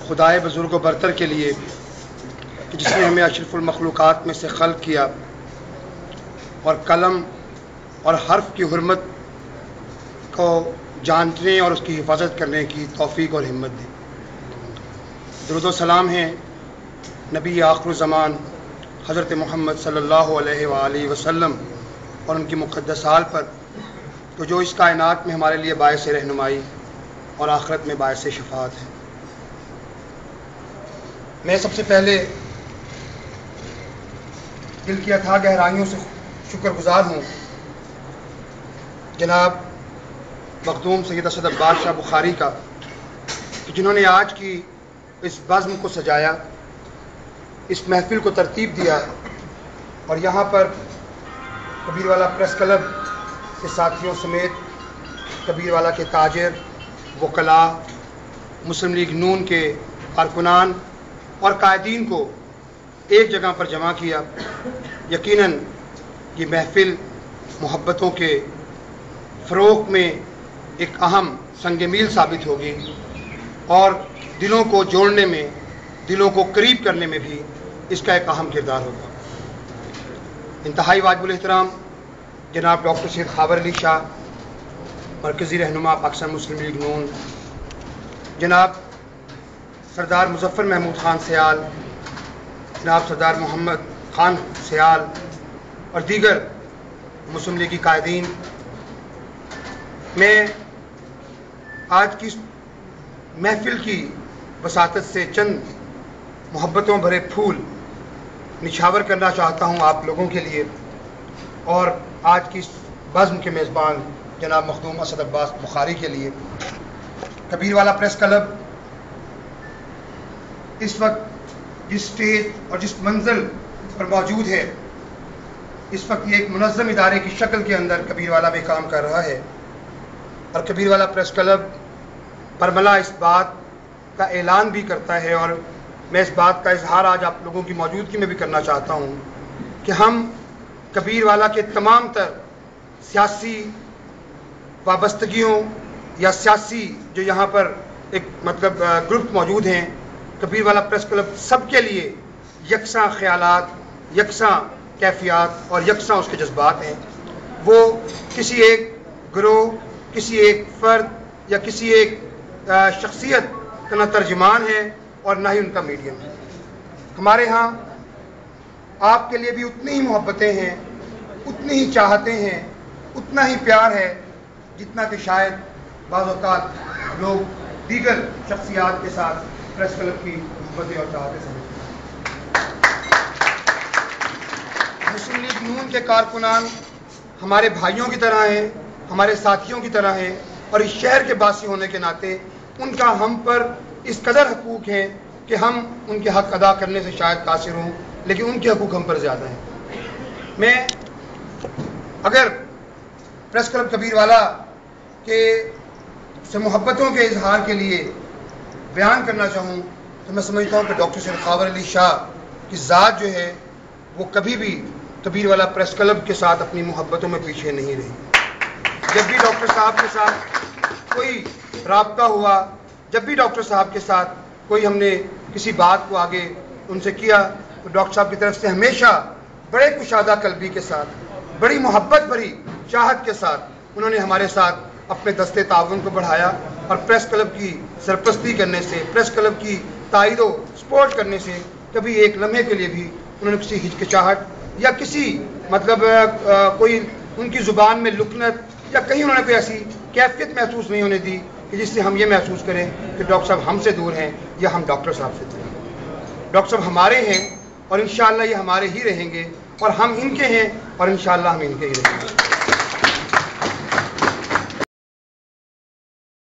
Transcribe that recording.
خدائے بزرگ و برتر کے لیے کہ جس نے ہمیں اشرف المخلوقات میں سے خلق کیا اور قلم اور حرف کی حرمت کو جاننے اور اس کی حفاظت کرنے کی توفیق اور ہمت دی۔ درود و سلام ہیں نبی آخر الزمان حضرت محمد صلی اللہ علیہ وآلہ وسلم اور ان کی مقدس آل پر، تو جو اس کائنات میں ہمارے لیے باعث رہنمائی اور آخرت میں باعث شفاعت ہے۔ میں سب سے پہلے دل کی اتھاہ گہرائیوں سے شکر گزار ہوں جناب مخدوم سید اسد عباس شاہ بخاری کا، کہ جنہوں نے آج کی اس بزم کو سجایا، اس محفل کو ترتیب دیا اور یہاں پر کبیر والا پریس کلب کے ساتھیوں سمیت کبیر والا کے تاجر، وکلاء، مسلم لیگ نون کے کارکنان اور قائدین کو ایک جگہ پر جمع کیا۔ یقیناً یہ محفل محبتوں کے فروغ میں ایک اہم سنگ میل ثابت ہوگی اور دلوں کو جوڑنے میں، دلوں کو قریب کرنے میں بھی اس کا ایک اہم کردار ہوگا۔ انتہائی واجب الاحترام جناب ڈاکٹر سید خاور علی شاہ، مرکزی رہنما پاکستان مسلم لیگ نون، جناب سردار مظفر محمود خان سیال، جناب سردار محمد خان سیال اور دیگر مسلم لیگی قائدین، میں آج کی محفل کی وساطت سے چند محبتوں بھرے پھول نچھاور کرنا چاہتا ہوں آپ لوگوں کے لیے، اور آج کی بزم کے میزبان جناب مخدوم اسد عباس بخاری کے لیے۔ کبیر والا پریس کلب اس وقت جس سٹیج اور جس منزل پر موجود ہے، اس وقت یہ ایک منظم ادارے کی شکل کے اندر کبیر والا میں کام کر رہا ہے، اور کبیر والا پریس کلب برملا اس بات کا اعلان بھی کرتا ہے، اور میں اس بات کا اظہار آج آپ لوگوں کی موجودگی میں بھی کرنا چاہتا ہوں کہ ہم کبیر والا کے تمام تر سیاسی وابستگیوں یا سیاسی جو یہاں پر ایک گروپ موجود ہیں، کبیر والا پریس کلب سب کے لیے یکساں خیالات، یکساں کیفیات اور یکساں اس کے جذبات ہیں۔ وہ کسی ایک گروہ، کسی ایک فرد یا کسی ایک شخصیت کا نہ ترجمان ہے اور نہ ہی ان کا میڈیم ہے۔ ہمارے ہاں آپ کے لیے بھی اتنی ہی محبتیں ہیں، اتنی ہی چاہتے ہیں، اتنا ہی پیار ہے جتنا کہ شاید بعض اوقات لوگ دیگر شخصیات کے ساتھ پریس کلب کی محبتیں اور چاہتے سمجھتے ہیں۔ مسلم لیگ نون کے کارکنان ہمارے بھائیوں کی طرح ہیں، ہمارے ساتھیوں کی طرح ہیں، اور اس شہر کے باسی ہونے کے ناطے ان کا ہم پر اس قدر حقوق ہیں کہ ہم ان کے حق ادا کرنے سے شاید قاصر ہوں، لیکن ان کے حقوق ہم پر زیادہ ہیں۔ میں اگر پریس کلب کبیر والا کے سے محبتوں کے اظہار کے لیے بیان کرنا چاہوں تو میں سمجھتا ہوں کہ ڈاکٹر سید خاور علی شاہ کی ذات جو ہے وہ کبھی بھی کبیر والا پریس کلب کے ساتھ اپنی محبتوں میں پیچھے نہیں رہی۔ جب بھی ڈاکٹر صاحب کے ساتھ کوئی رابطہ ہوا، جب بھی ڈاکٹر صاحب کے ساتھ کوئی ہم نے کسی بات کو آگے ان سے کیا، تو ڈاکٹر صاحب کی طرف سے ہمیشہ بڑے کشادہ قلبی کے ساتھ، بڑی محبت بھری چاہت کے ساتھ انہوں نے ہمارے ساتھ اپنے دستے تعاون کو بڑھایا، اور پریس کلب کی سرپرستی کرنے سے، پریس کلب کی تائید و سپورٹ کرنے سے کبھی ایک لمحے کے لیے بھی انہوں نے کسی ہچکچاہٹ یا کسی کوئی ان کی زبان میں لکنت یا کہیں انہوں نے کوئی ایسی کیفیت محسوس نہیں ہونے دی کہ جس سے ہم یہ محسوس کریں کہ ڈاکٹر صاحب ہم سے دور ہیں یا ہم ڈاکٹر صاحب سے دور ہیں۔ ڈاکٹر صاحب ہمارے ہیں اور انشاءاللہ یہ ہمارے ہی رہیں گے، اور ہم ان کے ہیں اور انشاءاللہ ہم ان کے ہی رہیں گے۔